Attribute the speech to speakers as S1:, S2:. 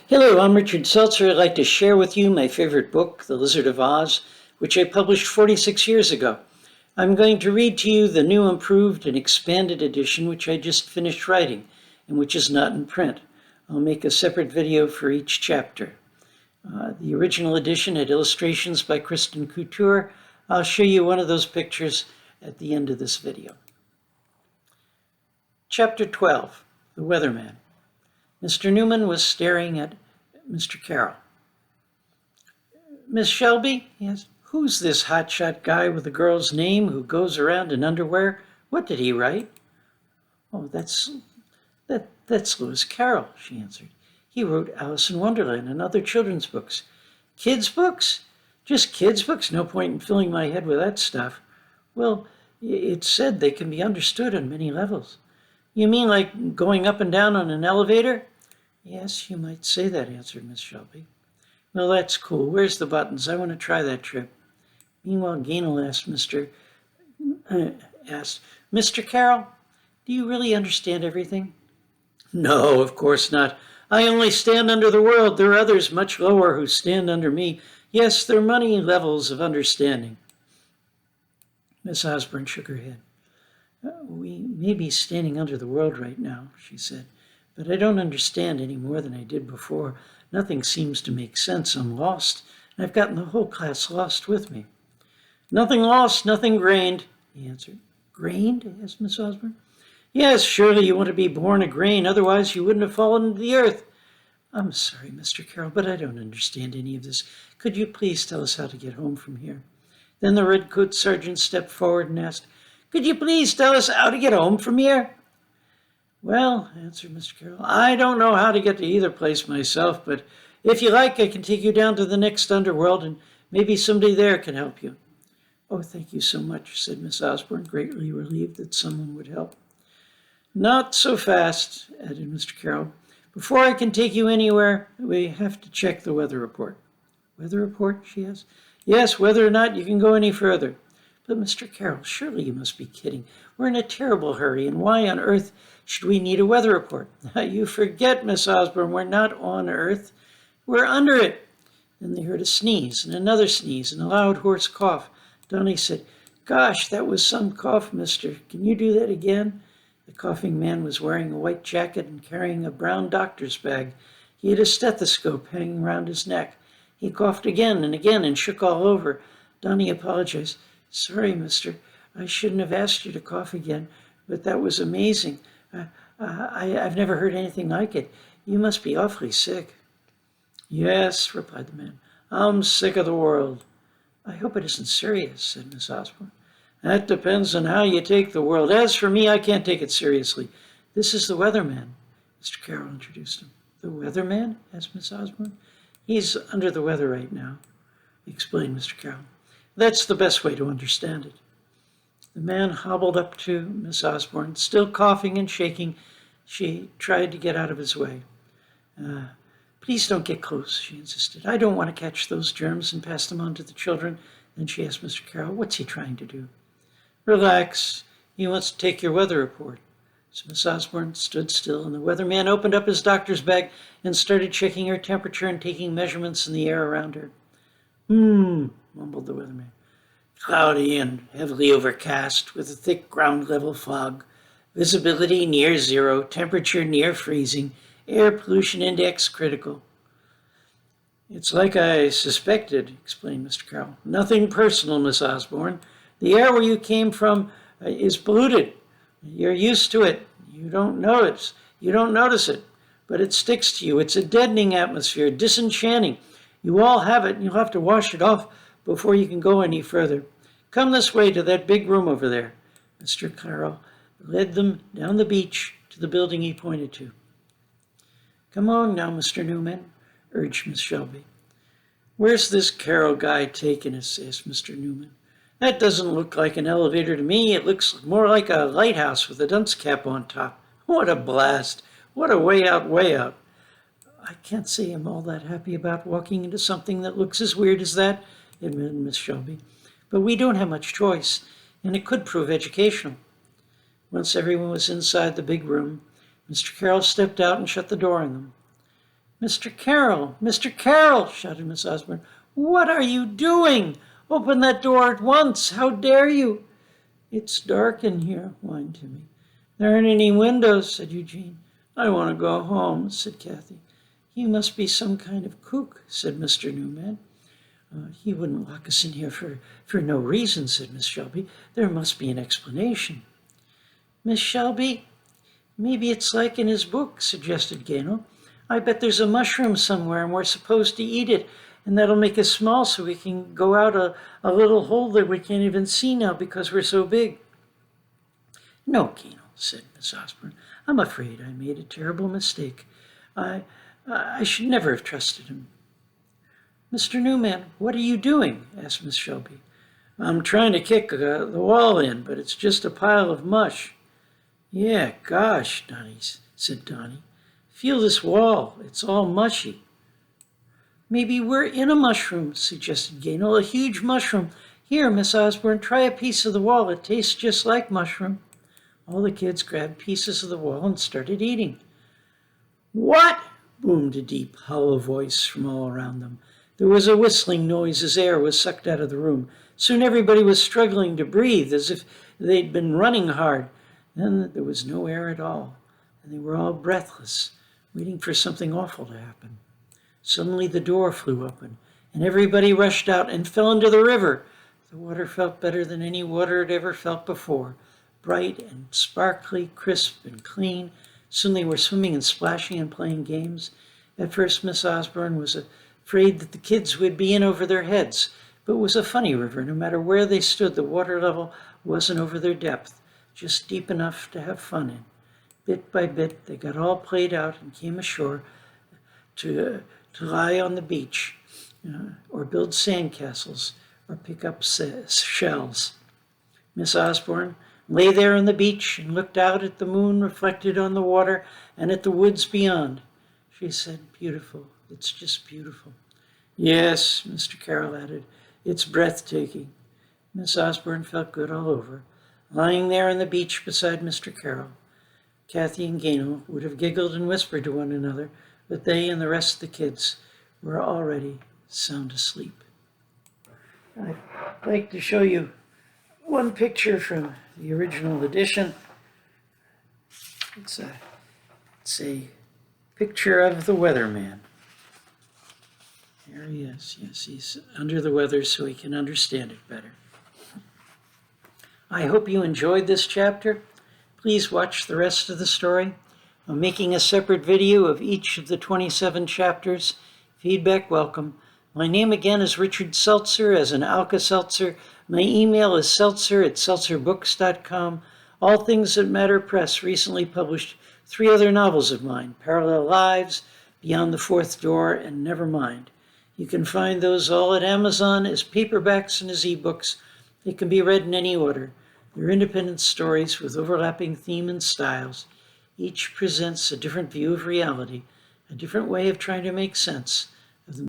S1: Hello, I'm Richard Seltzer. I'd like to share with you my favorite book, The Lizard of Oz, which I published 46 years ago. I'm going to read to you the new, improved, and expanded edition, which I just finished writing, and which is not in print. I'll make a separate video for each chapter. The original edition had illustrations by Christin Couture. I'll show you one of those pictures at the end of this video. Chapter 12, The Weatherman. Mr. Newman was staring at Mr. Carroll. Miss Shelby? He asked. Who's this hotshot guy with a girl's name who goes around in underwear? What did he write? Oh, that's Lewis Carroll, she answered. He wrote Alice in Wonderland and other children's books. Kids' books? Just kids' books? No point in filling my head with that stuff. Well, it said they can be understood on many levels. You mean like going up and down on an elevator? Yes, you might say that, answered Miss Shelby. Well, that's cool. Where's the buttons? I want to try that trip. Meanwhile, Gainell asked Mr. Carroll, do you really understand everything? No, of course not. I only stand under the world. There are others much lower who stand under me. Yes, there are many levels of understanding. Miss Osborne shook her head. We may be standing under the world right now, she said, but I don't understand any more than I did before. Nothing seems to make sense. I'm lost, and I've gotten the whole class lost with me. Nothing lost, nothing grained, he answered. Grained? Asked Miss Osborne. Yes, surely you want to be born a grain, otherwise you wouldn't have fallen to the earth. I'm sorry, Mr. Carroll, but I don't understand any of this. Could you please tell us how to get home from here? Then the redcoat sergeant stepped forward and asked, Could you please tell us how to get home from here? Well, answered Mr. Carroll, I don't know how to get to either place myself, but if you like, I can take you down to the next underworld, and maybe somebody there can help you. Oh, thank you so much, said Miss Osborne, greatly relieved that someone would help. Not so fast, added Mr. Carroll. Before I can take you anywhere, we have to check the weather report. Weather report? She asked. Yes, whether or not you can go any further. But, Mr. Carroll, surely you must be kidding. We're in a terrible hurry, and why on earth should we need a weather report? You forget, Miss Osborne, we're not on Earth. We're under it. Then they heard a sneeze, and another sneeze, and a loud, hoarse cough. Donnie said, Gosh, that was some cough, mister. Can you do that again? The coughing man was wearing a white jacket and carrying a brown doctor's bag. He had a stethoscope hanging round his neck. He coughed again and shook all over. Donnie apologized. Sorry, mister. I shouldn't have asked you to cough again, but that was amazing. I've never heard anything like it. You must be awfully sick. Yes, replied the man. I'm sick of the world. I hope it isn't serious, said Miss Osborne. That depends on how you take the world. As for me, I can't take it seriously. This is the Weatherman, Mr. Carroll introduced him. The Weatherman? Asked Miss Osborne. He's under the weather right now, explained Mr. Carroll. That's the best way to understand it. The man hobbled up to Miss Osborne, still coughing and shaking. She tried to get out of his way. Please don't get close, she insisted. I don't want to catch those germs and pass them on to the children. Then she asked Mr. Carroll, what's he trying to do? Relax. He wants to take your weather report. So Miss Osborne stood still, and the weatherman opened up his doctor's bag and started checking her temperature and taking measurements in the air around her. Mumbled the weatherman. Cloudy and heavily overcast with a thick ground-level fog. Visibility near zero, temperature near freezing, air pollution index critical. It's like I suspected, explained Mr. Carroll. Nothing personal, Miss Osborne. The air where you came from is polluted. You're used to it. You don't notice it, but it sticks to you. It's a deadening atmosphere, disenchanting. You all have it, and you'll have to wash it off before you can go any further. Come this way to that big room over there. Mr. Carroll led them down the beach to the building he pointed to. Come on now, Mr. Newman, urged Miss Shelby. Where's this Carroll guy taking us? Asked Mr. Newman. That doesn't look like an elevator to me. It looks more like a lighthouse with a dunce cap on top. What a blast. What a way out, way out. I can't say I'm all that happy about walking into something that looks as weird as that, admitted Miss Shelby. But we don't have much choice, and it could prove educational. Once everyone was inside the big room, Mr. Carroll stepped out and shut the door on them. Mr. Carroll, Mr. Carroll, shouted Miss Osborne. What are you doing? Open that door at once. How dare you? It's dark in here, whined Timmy. There aren't any windows, said Eugene. I want to go home, said Kathy. He must be some kind of kook, said Mr. Newman. He wouldn't lock us in here for no reason, said Miss Shelby. There must be an explanation. Miss Shelby, maybe it's like in his book, suggested Gaynell. I bet there's a mushroom somewhere and we're supposed to eat it, and that'll make us small so we can go out a little hole that we can't even see now because we're so big. No, Gaynell, said Miss Osborne. I'm afraid I made a terrible mistake. I should never have trusted him. Mr. Newman, what are you doing? Asked Miss Shelby. I'm trying to kick the wall in, but it's just a pile of mush. Yeah, gosh, said Donnie. Feel this wall. It's all mushy. Maybe we're in a mushroom, suggested Gaynell. A huge mushroom. Here, Miss Osborne, try a piece of the wall. It tastes just like mushroom. All the kids grabbed pieces of the wall and started eating. What? Boomed a deep, hollow voice from all around them. There was a whistling noise as air was sucked out of the room. Soon everybody was struggling to breathe as if they'd been running hard. Then there was no air at all, and they were all breathless, waiting for something awful to happen. Suddenly the door flew open, and everybody rushed out and fell into the river. The water felt better than any water had ever felt before, bright and sparkly, crisp and clean. Soon they were swimming and splashing and playing games. At first Miss Osborne was afraid that the kids would be in over their heads, but it was a funny river. No matter where they stood, the water level wasn't over their depth, just deep enough to have fun in. Bit by bit, they got all played out and came ashore to lie on the beach, or build sandcastles, or pick up shells. Miss Osborne lay there on the beach and looked out at the moon reflected on the water and at the woods beyond. She said, beautiful. It's just beautiful. Yes, Mr. Carroll added, it's breathtaking. Miss Osborne felt good all over, lying there on the beach beside Mr. Carroll. Kathy and Gaynell would have giggled and whispered to one another, but they and the rest of the kids were already sound asleep. I'd like to show you one picture from the original edition. It's a picture of the Weatherman. There he is. Yes, he's under the weather so he can understand it better. I hope you enjoyed this chapter. Please watch the rest of the story. I'm making a separate video of each of the 27 chapters. Feedback welcome. My name again is Richard Seltzer, as in Alka-Seltzer. My email is seltzer@seltzerbooks.com. All Things That Matter Press recently published 3 other novels of mine, Parallel Lives, Beyond the Fourth Door, and Nevermind. You can find those all at Amazon as paperbacks and as ebooks. They can be read in any order. They're independent stories with overlapping theme and styles. Each presents a different view of reality, a different way of trying to make sense